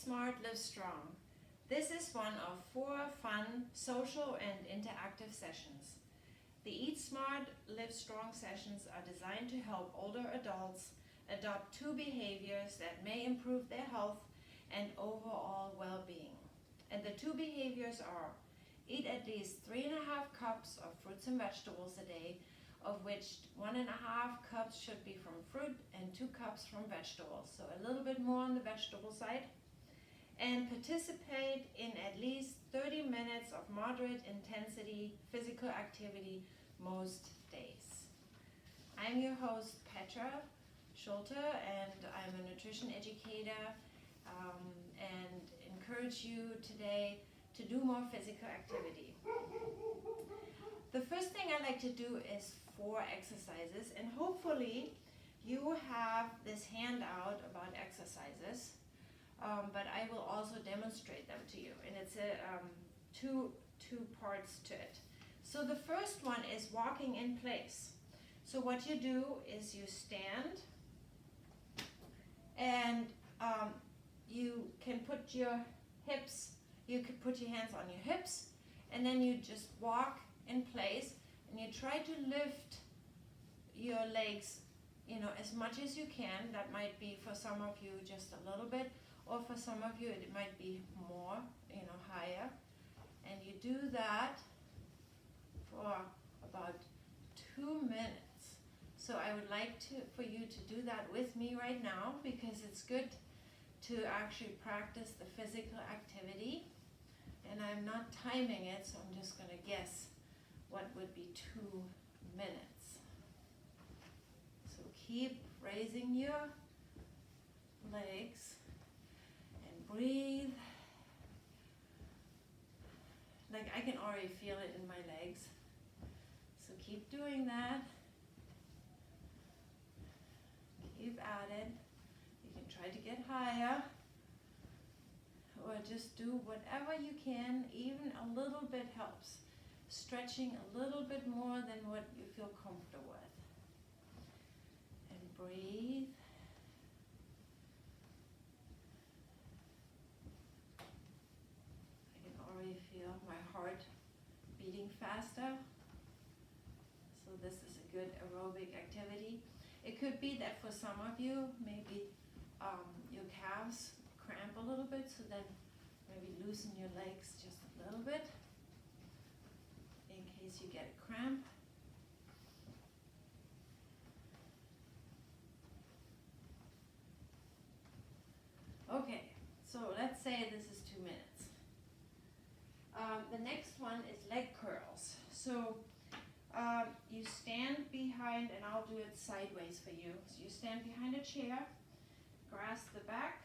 Smart, Live Strong. This is one of 4 fun, social and interactive sessions. The Eat Smart, Live Strong sessions are designed to help older adults adopt 2 behaviors that may improve their health and overall well-being. And the 2 behaviors are: eat at least 3.5 cups of fruits and vegetables a day, of which 1.5 cups should be from fruit and 2 cups from vegetables. So a little bit more on the vegetable side. And participate in at least 30 minutes of moderate intensity physical activity most days. I'm your host, Petra Schulte, and I'm a nutrition educator and encourage you today to do more physical activity. The first thing I like to do is 4 exercises, and hopefully you have this handout about exercises, but I will also demonstrate them to you, and it's two parts to it. So the first one is walking in place. So what you do is you stand, and you can put your hips, you could put your hands on your hips, and then you just walk in place, and you try to lift your legs, as much as you can. That might be for some of you just a little bit, or for some of you it might be more, higher. And you do that for about 2 minutes. So I would like for you to do that with me right now, because it's good to actually practice the physical activity. And I'm not timing it, so I'm just going to guess what would be 2 minutes. So keep raising your legs and breathe. Like, I can already feel it in my legs. So keep doing that. Keep at it. You can try to get higher, or just do whatever you can. Even a little bit helps. Stretching a little bit more than what you feel comfortable with. And breathe. I can already feel my heart beating faster. So this is a good aerobic activity. It could be that for some of you, maybe your calves cramp a little bit, so then maybe loosen your legs just a little bit in case you get a cramp. Okay, so let's say this is 2 minutes. The next one is leg curls. So you stand behind, and I'll do it sideways for you. So you stand behind a chair, grasp the back,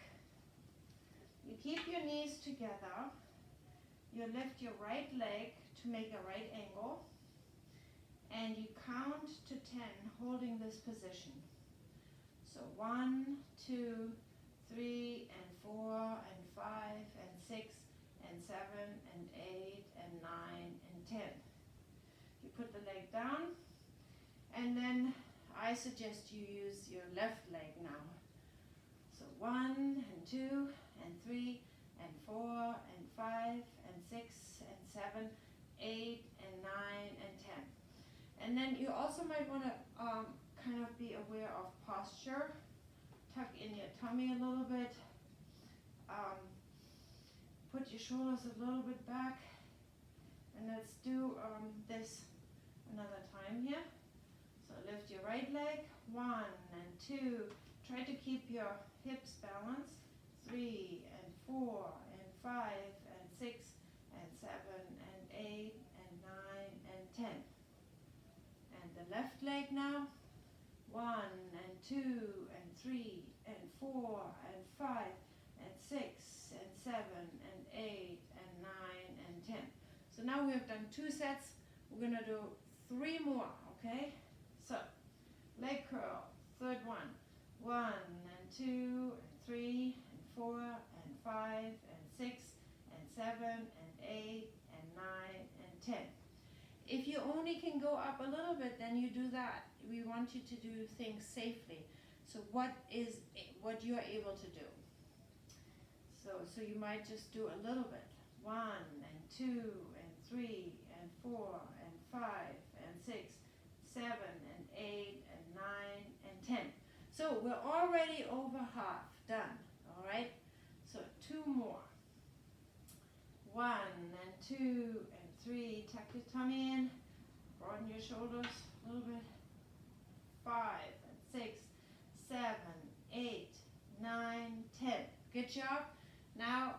you keep your knees together, you lift your right leg to make a right angle, and you count to 10 holding this position. So 1, 2, 3, and 4, and 5, and 6, and 7, and 8, and 9, and 10. You put the leg down, and then I suggest you use your left leg now. So 1, and 2, and 3, and 4, and 5, and 6, and 7, 8, and 9, and 10. And then you also might want to kind of be aware of posture. Tuck in your tummy a little bit. Put your shoulders a little bit back. And let's do this another time here. So lift your right leg. 1 and 2. Try to keep your hips balanced. 3 and 4 and 5 and 6 and 7 and 8 and 9 and 10. And the left leg now. 1 and 2 and 3 and 4 and 5 and 6 and 7 and 8 and 9 and 10. So now we have done 2 sets. We're going to do 3 more, okay? So, leg curl, third one. 1 and 2 and 3 and 4 and 5 and 6 and 7 and 8 and 9 and 10. If you only can go up a little bit, then you do that. We want you to do things safely. So what you're able to do. So you might just do a little bit. 1 and 2 and 3 and 4 and 5 and 6, 7 and 8 and 9 and 10. So we're already over half done. All right. So 2 more. 1 and 2 and 3. Tuck your tummy in. Broaden your shoulders a little bit. 5 and 6, 7, 8, 9, 10. Good job. Now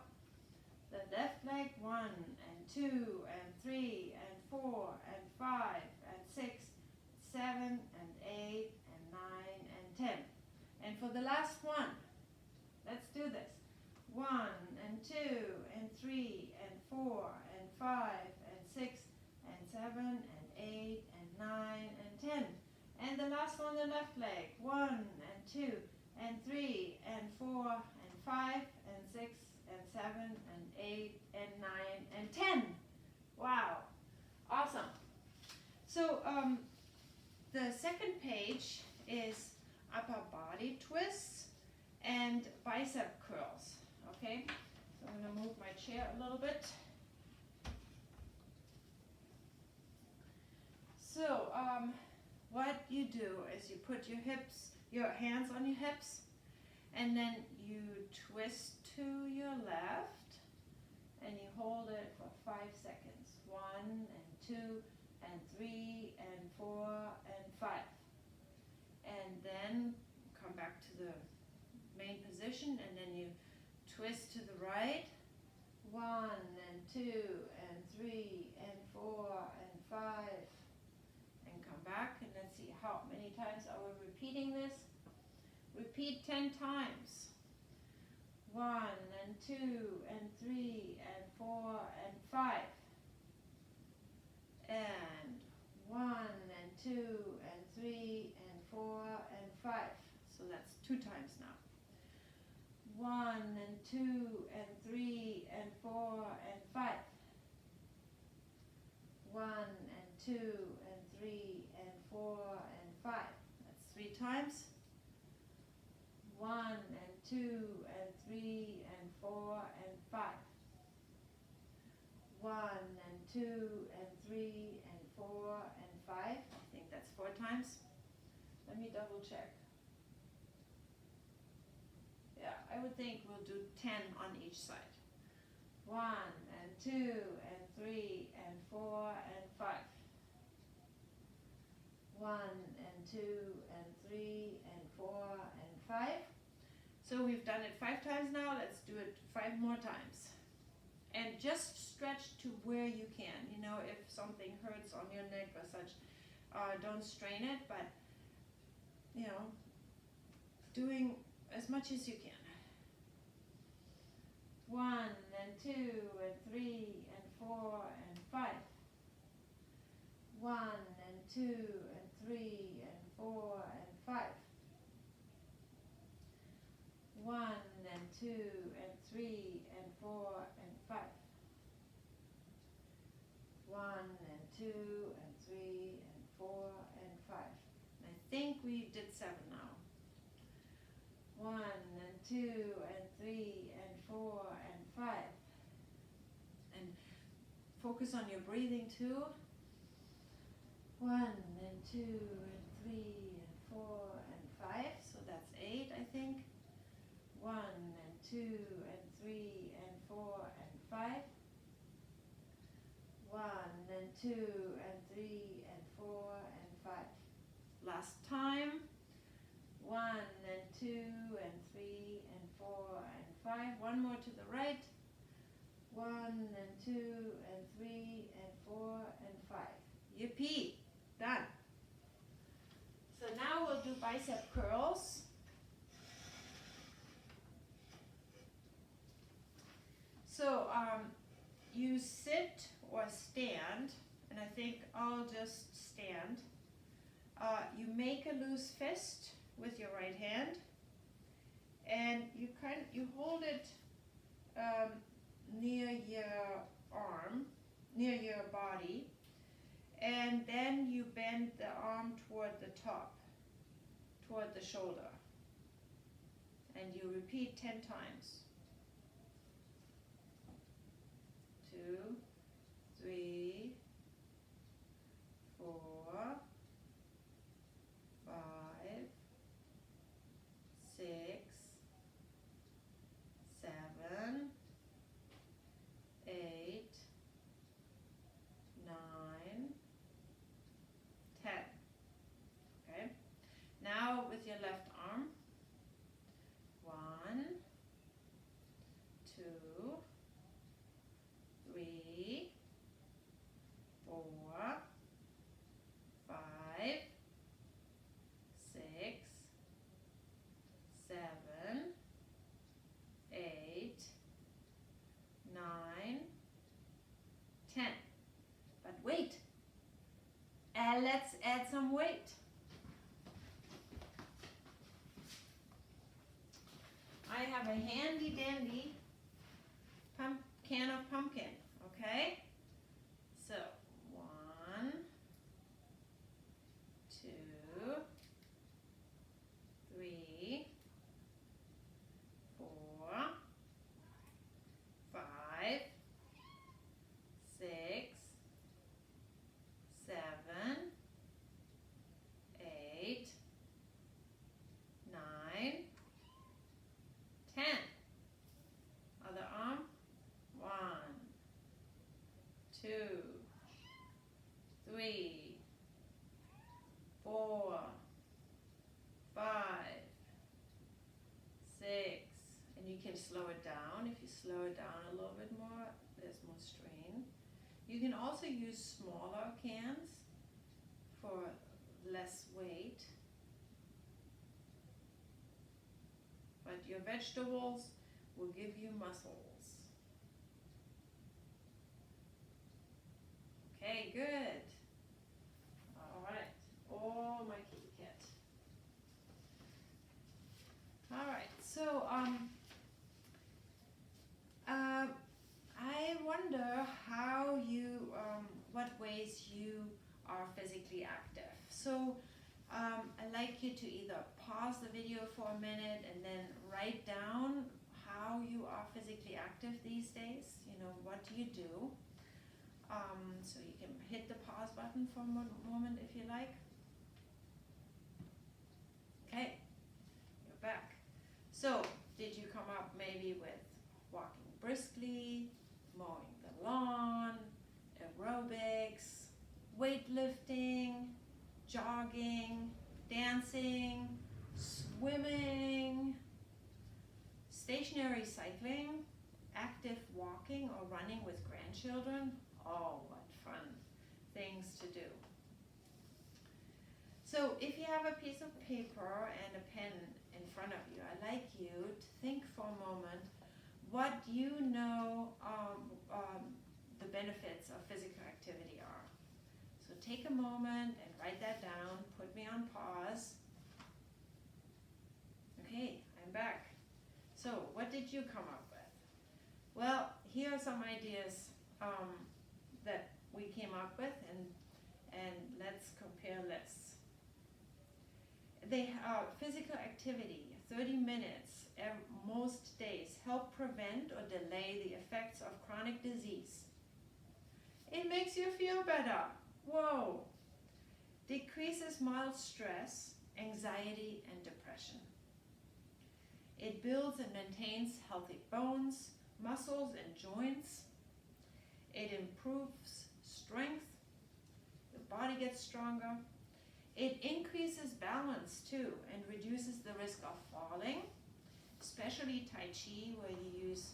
the left leg. 1 and 2 and 3 and 4 and 5 and 6, 7 and 8 and 9 and 10. And for the last one, let's do this. 1 and 2 and 3 and 4 and 5 and 6 and 7 and 8 and 9 and 10. And the last one, the left leg. 1 and 2 and 3 and 4 and 5 and 6 and 7 and 8 and 9 and 10. Wow. Awesome. So the second page is upper body twists and bicep curls. Okay, so I'm going to move my chair a little bit. So what you do is you put your hands on your hips, and then you twist to your left, and you hold it for 5 seconds. 1 and 2 and 3 and 4 and 5. And then come back to the main position, and then you twist to the right. 1 and 2 and 3 and 4 and 5. And come back, and let's see how many times are we repeating this. Repeat 10 times. 1 and 2 and 3 and 4 and 5. And 1 and 2 and 3 and 4 and 5. So that's 2 times now. 1 and 2 and 3 and 4 and 5. 1 and 2 and 3 and 4 and 5. That's 3 times. 1 and 2 and 3 and 4 and 5. 1 and 2 and 3 and 4 and 5. I think that's 4 times. Let me double check. Yeah, I would think we'll do 10 on each side. 1 and 2 and 3 and 4 and 5. 1 and 2 and 3 and 4 and 5. So we've done it 5 times now. Let's do it 5 more times. And just stretch to where you can. You know, if something hurts on your neck or such, don't strain it, but, you know, doing as much as you can. 1 and 2 and 3 and 4 and 5. 1 and 2 and 3 and 4 and 5. 1 and 2 and 3 and 4 and 5. 1 and 2 and 3 and 4 and 5. And I think we did 7 now. 1 and 2 and 3 and 4 and 5. And focus on your breathing too. 1 and 2 and 3 and 4 and 5. So that's 8, I think. 1 and 2 and 3 and 4 and 5. 1 and 2 and 3 and 4 and 5. Last time. 1 and 2 and 3 and 4 and 5. One more to the right. 1 and 2 and 3 and 4 and 5. Yippee! Done. So now we'll do bicep curls. So you sit or stand, and I think I'll just stand. You make a loose fist with your right hand, and you hold it near your arm, near your body, and then you bend the arm toward the top, toward the shoulder, and you repeat 10 times. 2, 3, 4, 5, 6, 7, 8, 9, 10. Okay. Now with your left arm. 1, 2, 3, 4, 5, 6, 7, 8, 9, 10. But wait, let's add some weight. I have a handy dandy can of pumpkin, okay? So 1, 2, 3, 4, 5, 6, 7, 8, 9, 10. Other arm. 1, 2, 3, 4, 5, 6. And you can slow it down. If you slow it down a little bit more, there's more strain. You can also use smaller cans for less weight. But your vegetables will give you muscles. Okay, good. All right. Oh, my kitty cat. All right. So, I wonder how you, what ways you are physically active. So, I'd like you to either pause the video for a minute and then write down how you are physically active these days. You know, what do you do? So you can hit the pause button for a moment if you like. Okay, you're back. So, did you come up maybe with walking briskly, mowing the lawn, aerobics, weightlifting, jogging, dancing, swimming, stationary cycling, active walking or running with grandchildren? Oh, what fun things to do. So if you have a piece of paper and a pen in front of you, I'd like you to think for a moment what you know the benefits of physical activity are. So take a moment and write that down. Put me on pause. Okay, I'm back. So what did you come up with? Well, here are some ideas that we came up with, and let's compare lists. They physical activity, 30 minutes most days, help prevent or delay the effects of chronic disease. It makes you feel better. Whoa! Decreases mild stress, anxiety, and depression. It builds and maintains healthy bones, muscles, and joints. It improves strength. The body gets stronger. It increases balance too and reduces the risk of falling, especially Tai Chi, where you use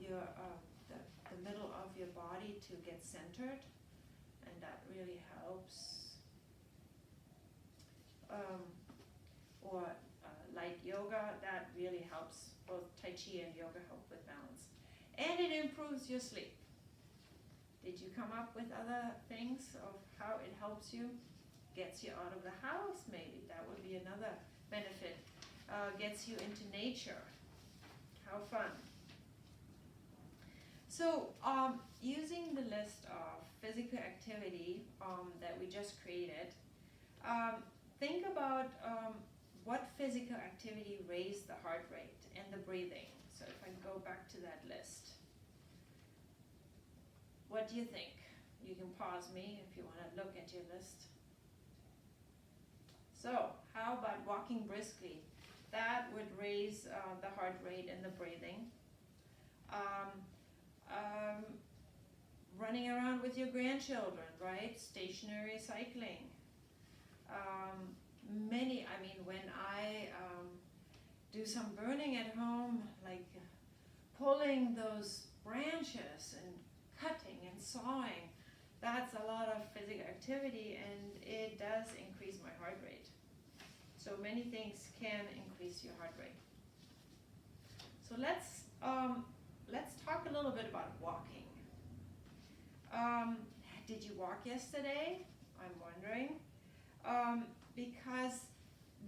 the middle of your body to get centered, and that really helps. Or light yoga, that really helps. Both Tai Chi and yoga help with balance. And it improves your sleep. Did you come up with other things of how it helps you? Gets you out of the house, maybe. That would be another benefit. Gets you into nature. How fun. So, using the list of physical activity that we just created, think about what physical activity raised the heart rate and the breathing. So if I go back to that list. What do you think? You can pause me if you want to look at your list. So, how about walking briskly? That would raise the heart rate and the breathing. Running around with your grandchildren, right? Stationary cycling. When I do some burning at home, like pulling those branches and cutting and sawing, that's a lot of physical activity, and it does increase my heart rate. So many things can increase your heart rate. So let's talk a little bit about walking. Did you walk yesterday? I'm wondering. Because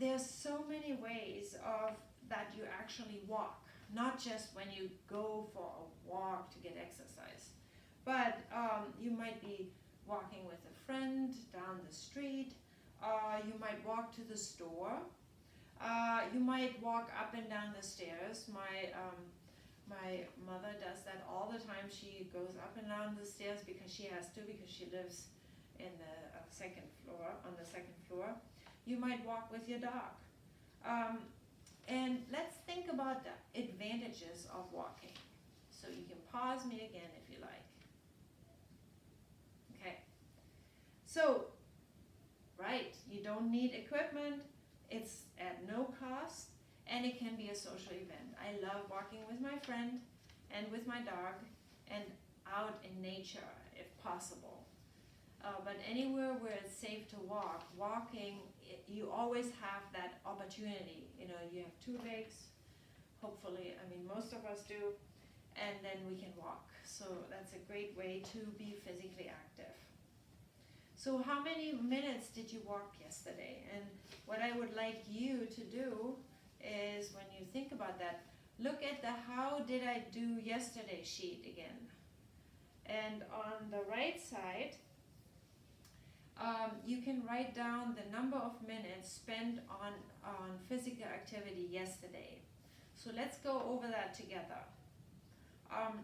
there's so many ways that you actually walk, not just when you go for a walk to get exercise, but you might be walking with a friend down the street, you might walk to the store, you might walk up and down the stairs. My mother does that all the time. She goes up and down the stairs because she has to, because she lives in the second floor. You might walk with your dog. And let's think about the advantages of walking. So you can pause me again if you like. Okay. So, right, you don't need equipment. It's at no cost, and it can be a social event. I love walking with my friend and with my dog and out in nature if possible. But anywhere where it's safe to walk, walking, you always have that opportunity. You know, you have two legs, hopefully, most of us do, and then we can walk. So that's a great way to be physically active. So how many minutes did you walk yesterday? And what I would like you to do is, when you think about that, look at the how did I do yesterday sheet again. And on the right side, you can write down the number of minutes spent on physical activity yesterday. So let's go over that together.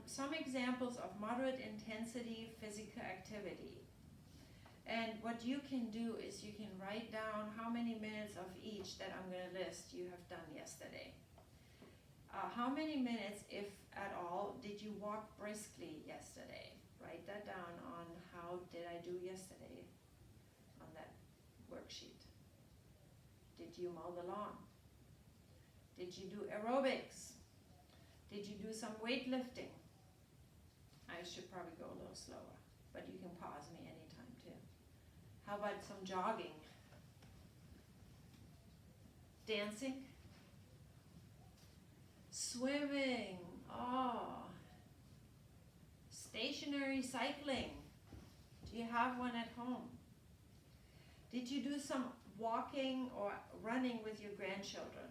Some examples of moderate intensity physical activity. And what you can do is you can write down how many minutes of each that I'm going to list you have done yesterday. How many minutes, if at all, did you walk briskly yesterday? Write that down on how did I do yesterday on that worksheet. Did you mow the lawn? Did you do aerobics? Did you do some weightlifting? I should probably go a little slower, but you can pause me anytime too. How about some jogging? Dancing? Swimming? Stationary cycling? Do you have one at home? Did you do some walking or running with your grandchildren?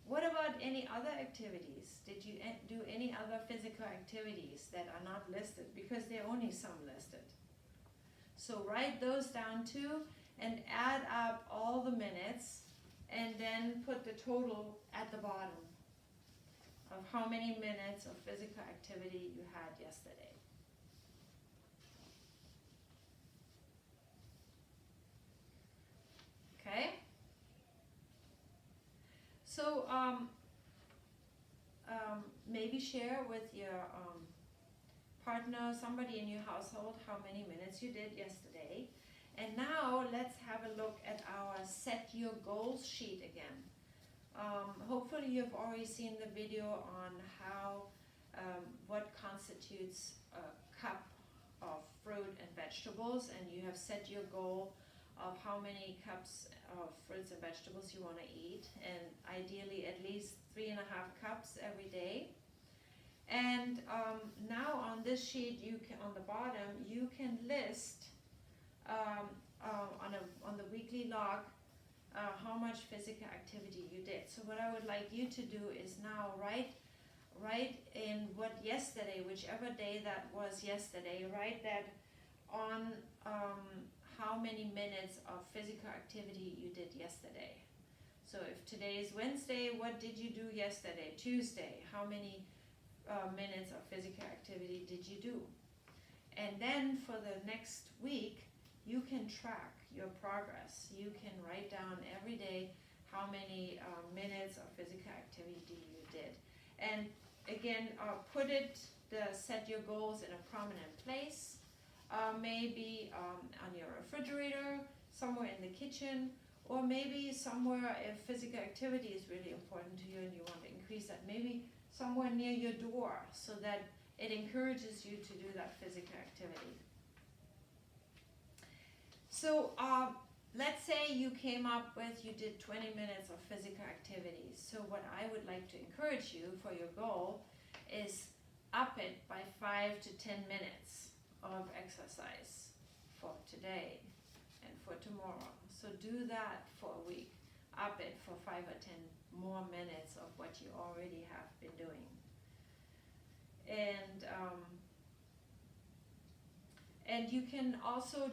What about any other activities? Did you do any other physical activities that are not listed? Because there are only some listed. So write those down too and add up all the minutes and then put the total at the bottom of how many minutes of physical activity you had yesterday. Okay? So maybe share with your partner, somebody in your household, how many minutes you did yesterday. And now let's have a look at our Set Your Goals sheet again. Hopefully you've already seen the video on how, what constitutes a cup of fruit and vegetables, and you have set your goal of how many cups of fruits and vegetables you want to eat, and ideally at least 3.5 cups every day. And now on this sheet, you can, on the bottom, you can list on the weekly log how much physical activity you did. So what I would like you to do is now write in what yesterday, whichever day that was yesterday, write that on how many minutes of physical activity you did yesterday. So if today is Wednesday, what did you do yesterday? Tuesday, how many minutes of physical activity did you do? And then for the next week, you can track your progress. You can write down every day how many minutes of physical activity you did. And again, set your goals in a prominent place, maybe on your refrigerator, somewhere in the kitchen, or maybe somewhere if physical activity is really important to you and you want to increase that, maybe somewhere near your door so that it encourages you to do that physical activity. So let's say you came up with, you did 20 minutes of physical activity. So what I would like to encourage you for your goal is up it by 5 to 10 minutes of exercise for today and for tomorrow. So do that for a week. Up it for 5 or 10 more minutes of what you already have been doing. And you can also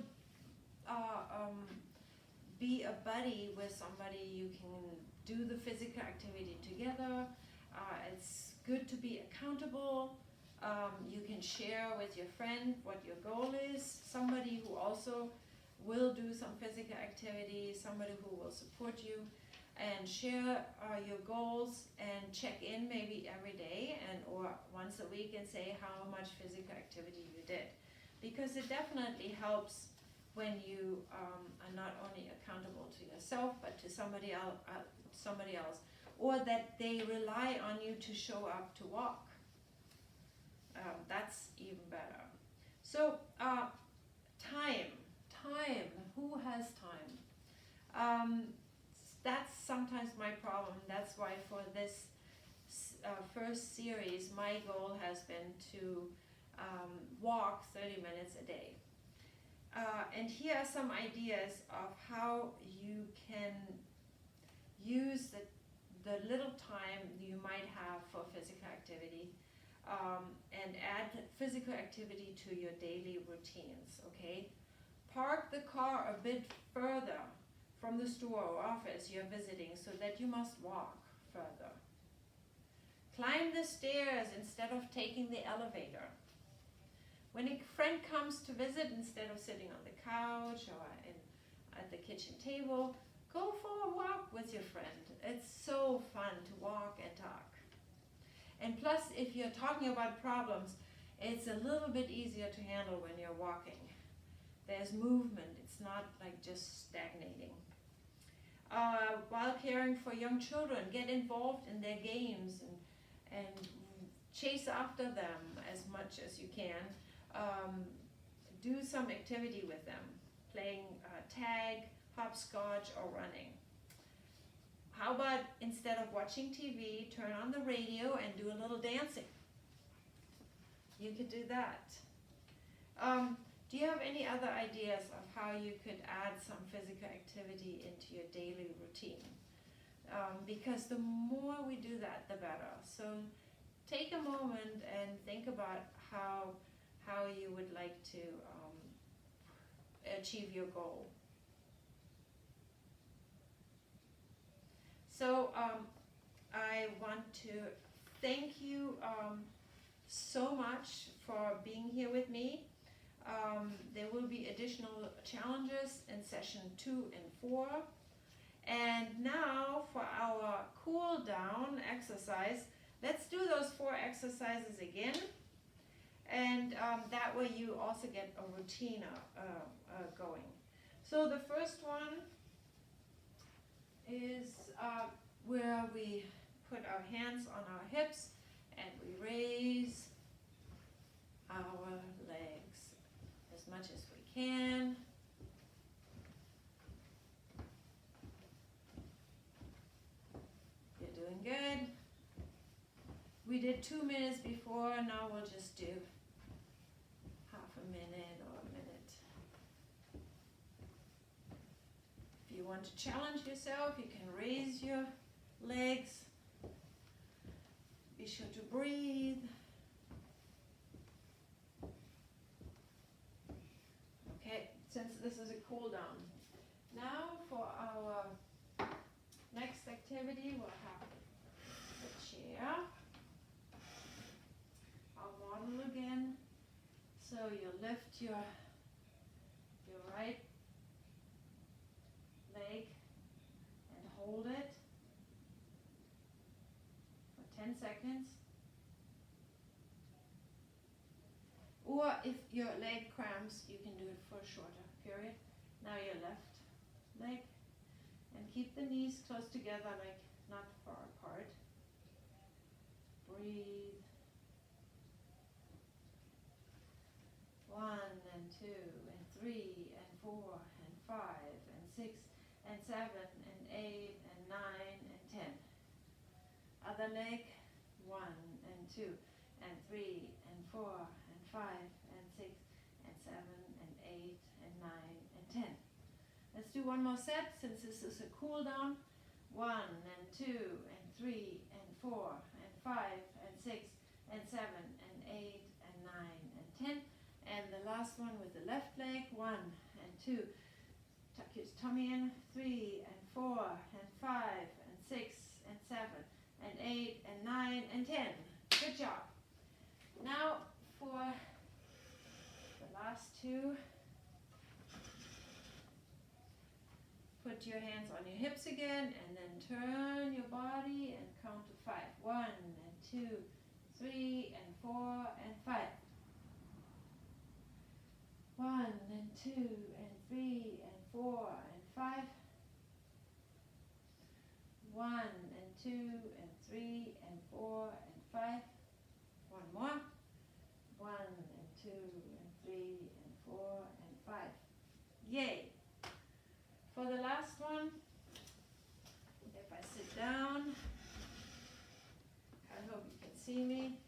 be a buddy with somebody. You can do the physical activity together. It's good to be accountable. You can share with your friend what your goal is, somebody who also will do some physical activity, somebody who will support you, and share your goals and check in maybe every day or once a week and say how much physical activity you did. Because it definitely helps when you are not only accountable to yourself but to somebody else, or that they rely on you to show up to walk. That's even better. So time, who has time? That's sometimes my problem. That's why for this first series, my goal has been to walk 30 minutes a day. And here are some ideas of how you can use the little time you might have for physical activity and add physical activity to your daily routines, okay? Park the car a bit further from the store or office you're visiting so that you must walk further. Climb the stairs instead of taking the elevator. When a friend comes to visit, instead of sitting on the couch or at the kitchen table, go for a walk with your friend. It's so fun to walk and talk. And plus, if you're talking about problems, it's a little bit easier to handle when you're walking. There's movement. It's not like just stagnating. While caring for young children, get involved in their games and chase after them as much as you can. Do some activity with them, playing tag, hopscotch, or running. How about instead of watching TV, turn on the radio and do a little dancing? You could do that. Do you have any other ideas of how you could add some physical activity into your daily routine? Because the more we do that, the better. So take a moment and think about how you would like to achieve your goal. So I want to thank you so much for being here with me. There will be additional challenges in session 2 and 4. And now for our cool down exercise, let's do those 4 exercises again. And that way you also get a routine going. So the first one is where we put our hands on our hips and we raise our legs as much as we can. You're doing good. We did 2 minutes before, now we'll just do half a minute or a minute. If you want to challenge yourself, you can raise your legs. Be sure to breathe. Okay, since this is a cool down. Now for our next activity, we'll have the chair. I'll model again. So you lift your right leg and hold it for 10 seconds. Or if your leg cramps, you can do it for a shorter period. Now your left leg, and keep the knees close together, like not far apart. Breathe. 1 and 2 and 3 and 4 and 5 and 6 and 7 and 8 and 9 and 10. Other leg, 1 and 2 and 3 and 4 and 5 and 6 and 7 and 8 and 9 and 10. Let's do one more set since this is a cool down. 1 and 2 and 3 and 4 and 5 and 6 and 7 and 8 and 9 and 10. And the last one with the left leg, 1 and 2, tuck your tummy in, 3 and 4 and 5 and 6 and 7 and 8 and 9 and 10. Good job. Now for the last two, put your hands on your hips again and then turn your body and count to 5. 1 and 2, 3 and 4 and 5. 1 and 2 and 3 and 4 and 5. 1 and 2 and 3 and 4 and 5. One more. 1 and 2 and 3 and 4 and 5. Yay! For the last one, if I sit down, I hope you can see me.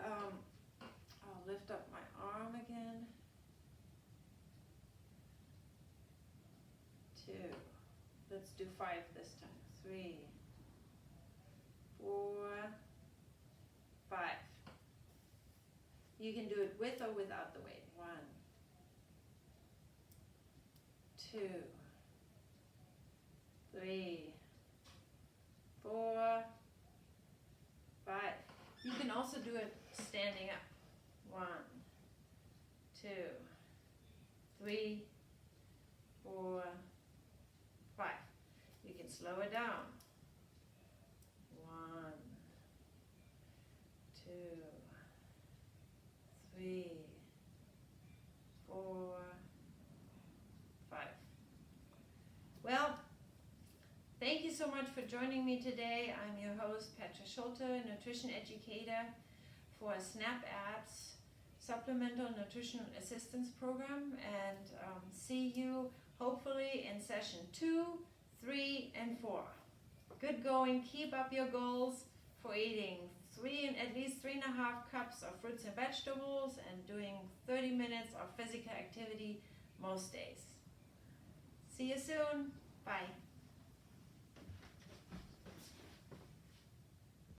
I'll lift up my arm again. 2. Let's do 5 this time. 3, 4, 5. You can do it with or without the weight. 1, 2, 3, 4, 5. You can also do it standing up. 1, 2, 3, 4, 5. You can slow it down. 1, 2, 3, 4, 5. Well, thank you so much for joining me today. I'm your host, Petra Schulte, nutrition educator for SNAP Abs Supplemental Nutritional Assistance Program, and see you hopefully in session 2, 3, and 4. Good going. Keep up your goals for eating at least 3.5 cups of fruits and vegetables and doing 30 minutes of physical activity most days. See you soon. Bye.